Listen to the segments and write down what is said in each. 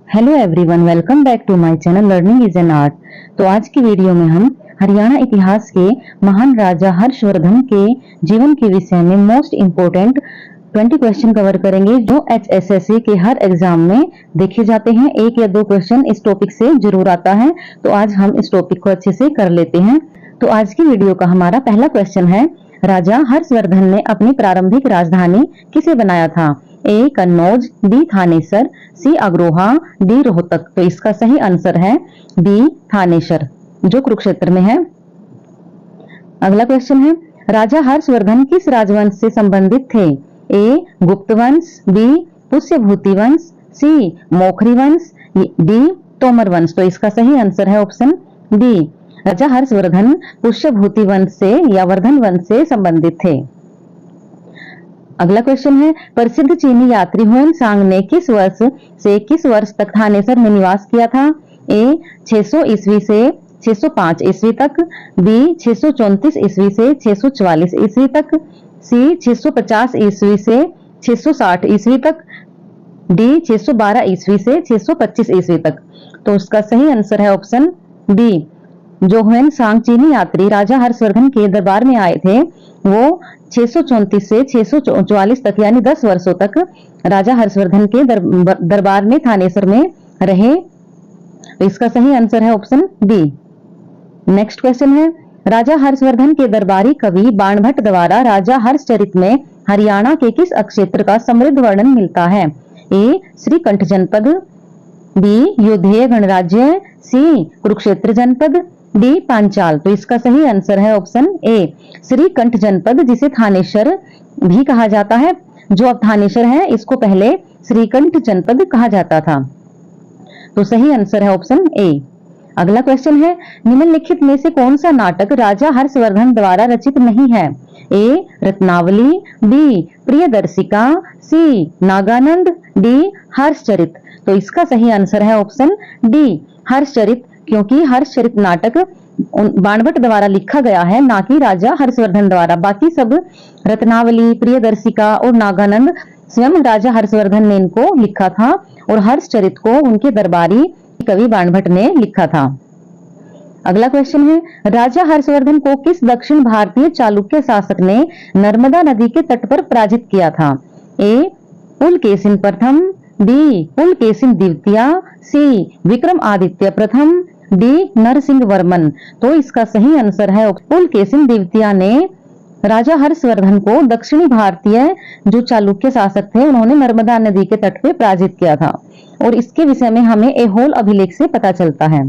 Hello everyone, welcome back to my channel learning is an art. तो आज की video में हम हरियाणा इतिहास के महान राजा हर्षवर्धन के जीवन के विषय में मोस्ट इम्पोर्टेंट 20 क्वेश्चन कवर करेंगे जो HSSC के हर एग्जाम में देखे जाते हैं। एक या दो क्वेश्चन इस टॉपिक से जरूर आता है, तो आज हम इस टॉपिक को अच्छे से कर लेते हैं। तो आज की वीडियो का हमारा पहला क्वेश्चन है, राजा हर्षवर्धन ने अपनी प्रारंभिक राजधानी किसे बनाया था? ए कन्नौज, बी थानेसर, सी अग्रोहा, डी रोहतक। तो इसका सही आंसर है बी थानेसर, जो कुरुक्षेत्र में है। अगला क्वेश्चन है, राजा हर्षवर्धन किस राजवंश से संबंधित थे? ए गुप्त वंश, बी पुष्यभूति वंश, सी मोखरी वंश, डी तोमर वंश। तो इसका सही आंसर है ऑप्शन डी, राजा हर्षवर्धन पुष्यभूति वंश से या वर्धन वंश से संबंधित थे। अगला क्वेश्चन है, प्रसिद्ध चीनी यात्री हुएन सांग ने किस वर्ष से किस वर्ष तक थानेसर में निवास किया था? ए 600 ईस्वी से 605 ईस्वी तक, बी 634 ईस्वी से 644 ईस्वी तक, सी 650 ईस्वी से 660 ईस्वी तक, डी 612 ईस्वी से 625 ईस्वी तक। तो उसका सही आंसर है ऑप्शन बी, जो हुएन सांग चीनी यात्री राजा हर्षवर्धन के दरबार में आए थे, वो 634 से 644 तक यानी 10 वर्षों तक राजा हर्षवर्धन के दरबार में थानेसर में रहे। तो इसका सही आंसर है ऑप्शन डी। नेक्स्ट क्वेश्चन है, राजा हर्षवर्धन के दरबारी कवि बाणभट्ट द्वारा राजा हर्षचरित में हरियाणा के किस क्षेत्र का समृद्ध वर्णन मिलता है? ए श्रीकंठ जनपद, बी योधेय गणराज्य, सी कुरुक्षेत्र जनपद, डी पांचाल। तो इसका सही आंसर है ऑप्शन ए, श्रीकंठ जनपद, जिसे थानेसर भी कहा जाता है। जो अब थानेसर है, इसको पहले श्रीकंठ जनपद कहा जाता था। तो सही आंसर है ऑप्शन ए। अगला क्वेश्चन है, निम्नलिखित में से कौन सा नाटक राजा हर्षवर्धन द्वारा रचित नहीं है? ए रत्नावली, बी प्रियदर्शिका, सी नागानंद, डी हर्षचरित। तो इसका सही आंसर है ऑप्शन डी, हर्षचरित, क्योंकि हर्षचरित नाटक बाणभट्ट द्वारा लिखा गया है, ना कि राजा हर्षवर्धन द्वारा। बाकी सब रत्नावली, प्रियदर्शिका और नागानंद स्वयं राजा हर्षवर्धन ने इनको लिखा था, और हर्षचरित को उनके दरबारी कवि बाणभट्ट ने लिखा था। अगला क्वेश्चन है, राजा हर्षवर्धन को किस दक्षिण भारतीय चालुक्य शासक ने नर्मदा नदी के तट पर पराजित किया था? ए पुलकेशिन प्रथम, बी पुलकेशिन द्वितीय, सी विक्रमादित्य प्रथम, डी नरसिंह वर्मन। तो इसका सही आंसर है पुलकेशिन द्वितीय ने राजा हर्षवर्धन को दक्षिणी भारतीय जो चालुक्य शासक थे, उन्होंने नर्मदा नदी के तट पे पराजित किया था, और इसके विषय में हमें ऐहोल अभिलेख से पता चलता है।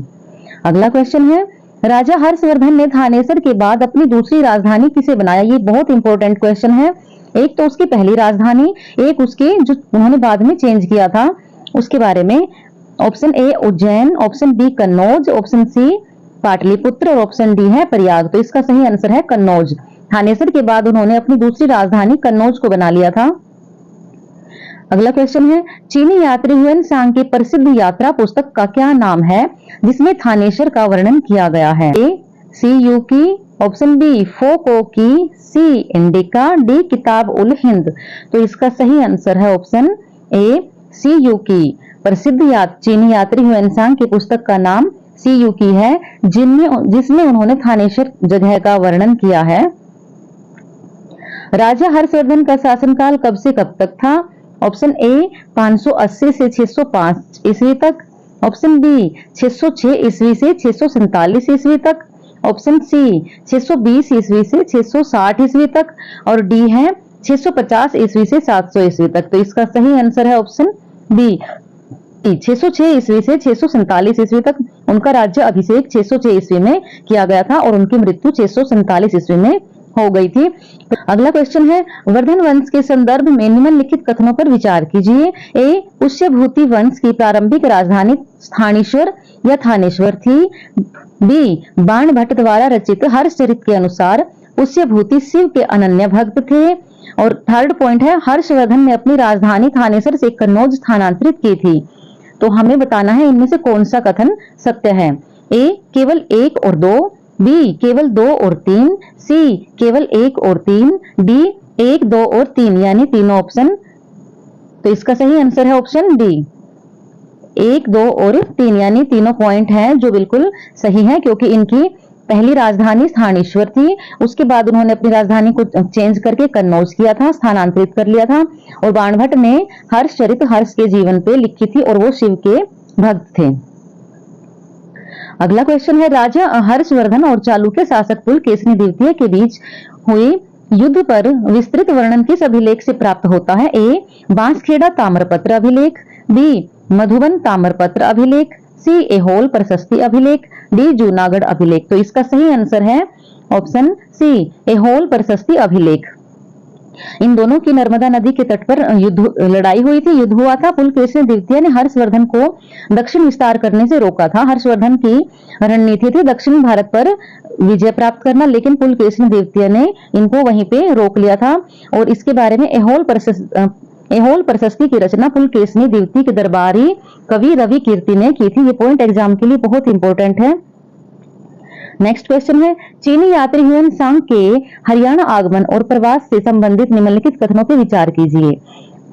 अगला क्वेश्चन है, राजा हर्षवर्धन ने थानेसर के बाद अपनी दूसरी राजधानी किसे बनाया? ये बहुत इंपॉर्टेंट क्वेश्चन है। एक तो उसकी पहली राजधानी, एक उसके जो उन्होंने बाद में चेंज किया था उसके बारे में। Option A Ujjain, option B Kannauj, option C Pataliputra और ऑप्शन डी है प्रयाग। तो इसका सही आंसर है कन्नौज। थानेसर के बाद उन्होंने अपनी दूसरी राजधानी कन्नौज को बना लिया था। अगला क्वेश्चन है, चीनी यात्री हुएन सांग की प्रसिद्ध यात्रा पुस्तक का क्या नाम है जिसमें थानेसर का वर्णन किया गया है? ए सी यू की, ऑप्शन बी फोको की, सी इंडिका, डी किताब उल हिंद। तो इसका सही आंसर है ऑप्शन ए सी यू की। प्रसिद्ध चीनी यात्री हुएन सांग की पुस्तक का नाम सी यू की है, जिसमें उन्होंने थानेसर जगह का वर्णन किया है। राजा हर्षवर्धन का शासनकाल कब से कब तक था? ऑप्शन ए 580 से 605 ईस्वी तक, ऑप्शन बी 606 ईस्वी से 647 ईस्वी तक, ऑप्शन सी 620 ईस्वी से 660 ईस्वी तक, और डी है 650 ईस्वी से 700 ईस्वी तक। तो इसका सही आंसर है ऑप्शन बी, 606 ईस्वी से 647 ईस्वी तक उनका राज्य अभिषेक 606 ईस्वी में किया गया था, और उनकी मृत्यु 647 ईस्वी में हो गई थी। अगला क्वेश्चन है, वर्धन वंश के संदर्भ में निम्नलिखित कथनों पर विचार कीजिए। ए पुष्यभूति वंश की प्रारंभिक राजधानी स्थानेश्वर या थानेश्वर थी, बी बाणभट्ट द्वारा रचित हर्षचरित के अनुसार पुष्यभूति शिव के अनन्य भक्त थे, और थर्ड पॉइंट है, हर्षवर्धन ने अपनी राजधानी थानेसर से कन्नौज स्थानांतरित की थी। तो हमें बताना है इनमें से कौन सा कथन सत्य है। ए केवल 1 और 2, बी केवल 2 और 3, सी केवल 1 और 3, डी 1, 2 और 3 यानी तीनों ऑप्शन। तो इसका सही आंसर है ऑप्शन डी, 1, 2 और 3, यानी तीनों पॉइंट हैं जो बिल्कुल सही है, क्योंकि इनकी पहली राजधानी स्थानेश्वर थी। उसके बाद उन्होंने अपनी राजधानी को चेंज करके कन्नौज किया था, स्थानांतरित कर लिया था। और बाणभट्ट ने हर्षचरित हर्ष के जीवन पे लिखी थी और वो शिव के भक्त थे। अगला क्वेश्चन है, राजा हर्षवर्धन और चालुक्य शासक पुलकेशिनी द्वितीय के बीच हुए युद्ध पर विस्तृत वर्णन किस अभिलेख से प्राप्त होता है? ए, बांसखेड़ा ताम्रपत्र अभिलेख, बी, मधुबन ताम्रपत्र अभिलेख, सी, ऐहोल प्रशस्ति अभिलेख, डी, जूनागढ़ अभिलेख। तो इसका सही आंसर है ऑप्शन सी, ऐहोल प्रशस्ति अभिलेख। इन दोनों की नर्मदा नदी के तट पर लड़ाई हुई थी, युद्ध हुआ था। पुलकेशिनी द्वितीय ने हर्षवर्धन को दक्षिण विस्तार करने से रोका था। हर्षवर्धन की रणनीति थी दक्षिण भारत पर विजय प्राप्त करना, लेकिन पुलकेशिनी द्वितीय ने इनको वहीं पे रोक लिया था। और इसके बारे में ऐहोल प्रशस्ति की रचना पुलकेशिनी द्वितीय के दरबारी कवि रवि कीर्ति ने की थी। ये पॉइंट एग्जाम के लिए बहुत इंपॉर्टेंट है। नेक्स्ट क्वेश्चन है, चीनी यात्री ह्यूएन सांग के हरियाणा आगमन और प्रवास से संबंधित निम्नलिखित कथनों पर विचार कीजिए।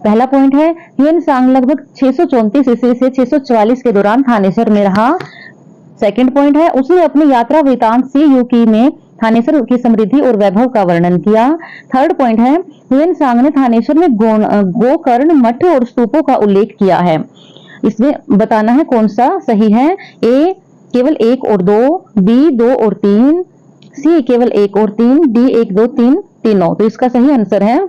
पहला पॉइंट है, ह्यूएन सांग लगभग 634 ईस्वी से 644 के दौरान थानेसर में रहा। सेकंड पॉइंट है, उसने अपनी यात्रा वृतांत सी यूकी में थानेसर की समृद्धि और वैभव का वर्णन किया। थर्ड पॉइंट है, ह्यूएन सांग ने थानेसर में गोकर्ण मठ और स्तूपों का उल्लेख किया है। इसमें बताना है कौन सा सही है। ए, केवल 1 और 2, बी, 2 और 3, सी, केवल 1 और 3, डी, 1, 2, 3 तीनों। तो इसका सही आंसर है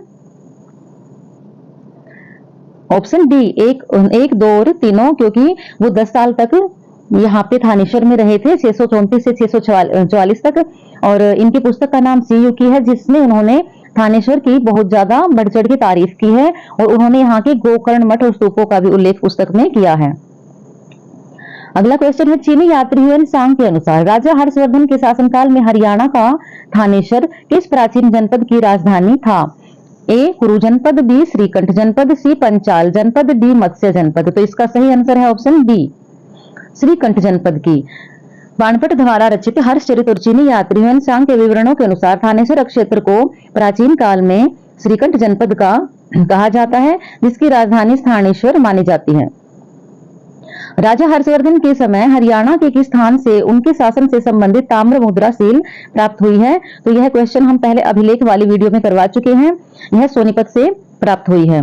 ऑप्शन डी, 1, 2 और तीनों, क्योंकि वो 10 साल तक यहाँ पे थानेश्वर में रहे थे, 634 से 644 तक। और इनकी पुस्तक का नाम सी यूकी है, जिसमें उन्होंने थानेश्वर की बहुत ज्यादा बढ़ चढ़ के तारीफ की है और उन्होंने यहाँ के गोकर्ण मठ और स्तूपों का भी उल्लेख पुस्तक में किया है। अगला क्वेश्चन है, चीनी यात्री ह्यूएन सांग के अनुसार राजा हर्षवर्धन के शासनकाल में हरियाणा का थानेश्वर किस प्राचीन जनपद की राजधानी था? ए, कुरु जनपद, बी, श्रीकंठ जनपद, सी, पंचाल जनपद, डी, मत्स्य जनपद। तो इसका सही आंसर है ऑप्शन बी, श्रीकंठ जनपद की। बाणभट्ट द्वारा रचित हर्षचरित और चीनी यात्री ह्यूएन सांग के विवरणों के अनुसार थानेश्वर क्षेत्र को प्राचीन काल में श्रीकंठ जनपद का कहा जाता है, जिसकी राजधानी स्थानेश्वर मानी जाती है। राजा हर्षवर्धन के समय हरियाणा के किस स्थान से उनके शासन से संबंधित ताम्र मुद्रा सील प्राप्त हुई है? तो यह क्वेश्चन हम पहले अभिलेख वाली वीडियो में करवा चुके हैं। यह सोनीपत से प्राप्त हुई है।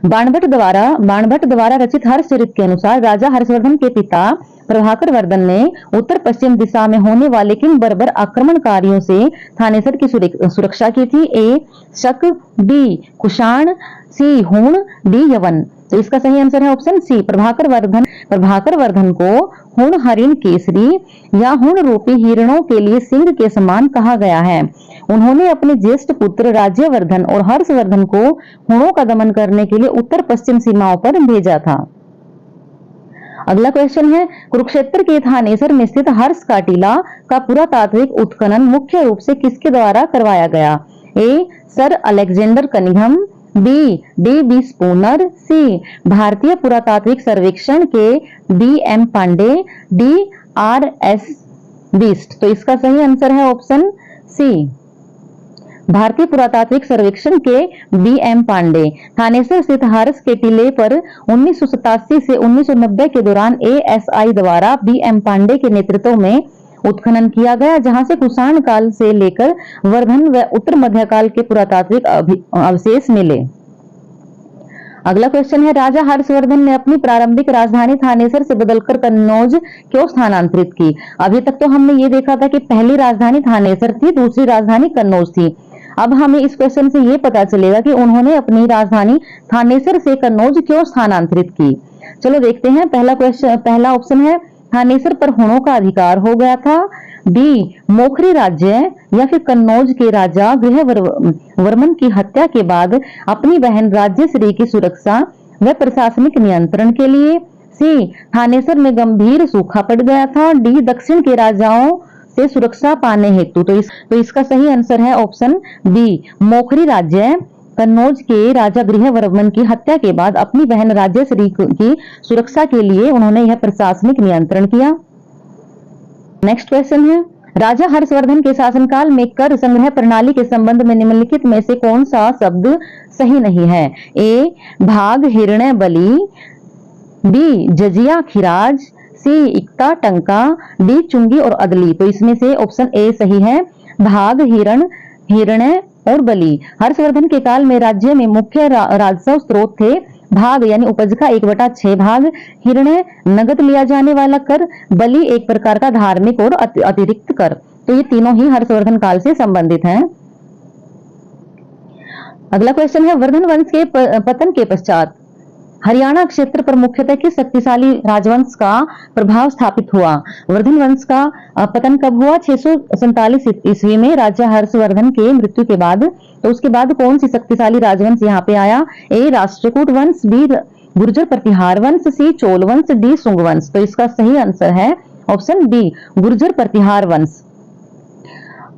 बाणभट्ट द्वारा रचित हर्षचरित के अनुसार राजा हर्षवर्धन के पिता प्रभाकर वर्धन ने उत्तर पश्चिम दिशा में होने वाले किन बर्बर आक्रमणकारियों से थानेसर की सुरक्षा की थी? ए, शक, बी, कुषाण, सी, हूण, डी, यवन। तो इसका सही आंसर है ऑप्शन सी, प्रभाकर वर्धन को हूण हरिण केसरी या हूण रूपी हिरणों के लिए सिंह के समान कहा गया है। उन्होंने अपने ज्येष्ठ पुत्र राज्यवर्धन और हर्षवर्धन को हूणों का दमन करने के लिए उत्तर पश्चिम सीमाओं पर भेजा था। अगला क्वेश्चन है, कुरुक्षेत्र के थानेसर में स्थित हर्ष का टीला का पुरातात्विक उत्खनन मुख्य रूप से किसके द्वारा करवाया गया? A, sir Alexander Cunningham, B, D Spooner, C, भारतीय पुरातात्विक सर्वेक्षण के DM Pandey, D, RS Bisht. तो इसका सही आंसर है ऑप्शन सी, भारतीय पुरातात्विक सर्वेक्षण के DM पांडे। थानेसर स्थित हर्ष के टीले पर 1987 से 1990 के दौरान ASI द्वारा BM पांडे के नेतृत्व में उत्खनन किया गया, जहां से कुषाण काल से लेकर वर्धन व उत्तर मध्यकाल के पुरातात्विक अवशेष मिले। अगला क्वेश्चन है, राजा हर्षवर्धन ने अपनी प्रारंभिक राजधानी थानेसर से बदलकर कन्नौज क्यों स्थानांतरित की? अभी तक तो हमने ये देखा था कि पहली राजधानी थानेसर थी, दूसरी राजधानी कन्नौज थी। अब हमें इस क्वेश्चन से ये पता चलेगा कि उन्होंने अपनी राजधानी थानेसर से कन्नौज क्यों स्थानांतरित की। चलो देखते हैं। पहला ऑप्शन है, थानेसर पर हूणों का अधिकार हो गया था। बी, मोखरी राज्य या फिर कन्नौज के राजा गृहवर्मन की हत्या के बाद अपनी बहन राज्यश्री की सुरक्षा व प्रशासनिक नियंत्रण के लिए। सी, थानेसर में गंभीर सूखा पड़ गया था। डी, दक्षिण के राजाओं से सुरक्षा पाने हेतु। तो इसका सही आंसर है ऑप्शन बी, मोखरी राज्य कन्नौज के राजा गृहवर्मन की हत्या के बाद अपनी बहन राज्यश्री की सुरक्षा के लिए उन्होंने यह प्रशासनिक नियंत्रण किया। नेक्स्ट क्वेश्चन है, राजा हर्षवर्धन के शासनकाल में कर संग्रह प्रणाली के संबंध में निम्नलिखित में से कौन सा शब्द सही नहीं है? ए, भाग हिरण्य बलि, बी जजिया खिराज, सी इक्ता टंका, डी चुंगी और अदली। तो इसमें से ऑप्शन ए सही है। भाग, हिरण, हिरण्य और बलि। हर्षवर्धन के काल में राज्य में मुख्य राजस्व स्रोत थे भाग यानी उपज का 1/6 भाग, हिरण्य नगद लिया जाने वाला कर, बलि एक प्रकार का धार्मिक और अतिरिक्त कर। तो ये तीनों ही हर्षवर्धन काल से संबंधित हैं। अगला क्वेश्चन है, वर्धन वंश के पतन के पश्चात हरियाणा क्षेत्र पर मुख्यतः किस शक्तिशाली राजवंश का प्रभाव स्थापित हुआ? वर्धन वंश का पतन कब हुआ? 647 ईस्वी में राजा हर्षवर्धन के मृत्यु के बाद। तो उसके बाद कौन सी शक्तिशाली राजवंश यहाँ पे आया? ए राष्ट्रकूट वंश, बी गुर्जर प्रतिहार वंश, सी चोल वंश, डी शुंग वंश। तो इसका सही आंसर है ऑप्शन बी गुर्जर प्रतिहार वंश।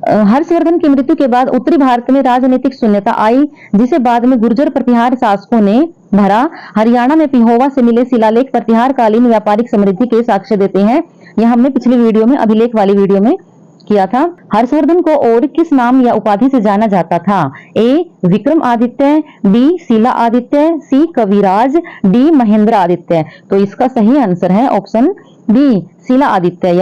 हर्षवर्धन की मृत्यु के बाद उत्तरी भारत में राजनीतिक शून्यता आई, जिसे बाद में गुर्जर प्रतिहार शासकों ने भरा। हरियाणा में पिहोवा से मिले शिलालेख प्रतिहार कालीन व्यापारिक समृद्धि के साक्ष्य देते हैं। यह हमने पिछली वीडियो में, अभिलेख वाली वीडियो में किया था। हर्षवर्धन को और किस नाम या उपाधि से जाना जाता था? ए विक्रमादित्य, बी शिला आदित्य, सी कविराज, डी महेंद्र आदित्य। तो इसका सही आंसर है ऑप्शन बी शिला आदित्य।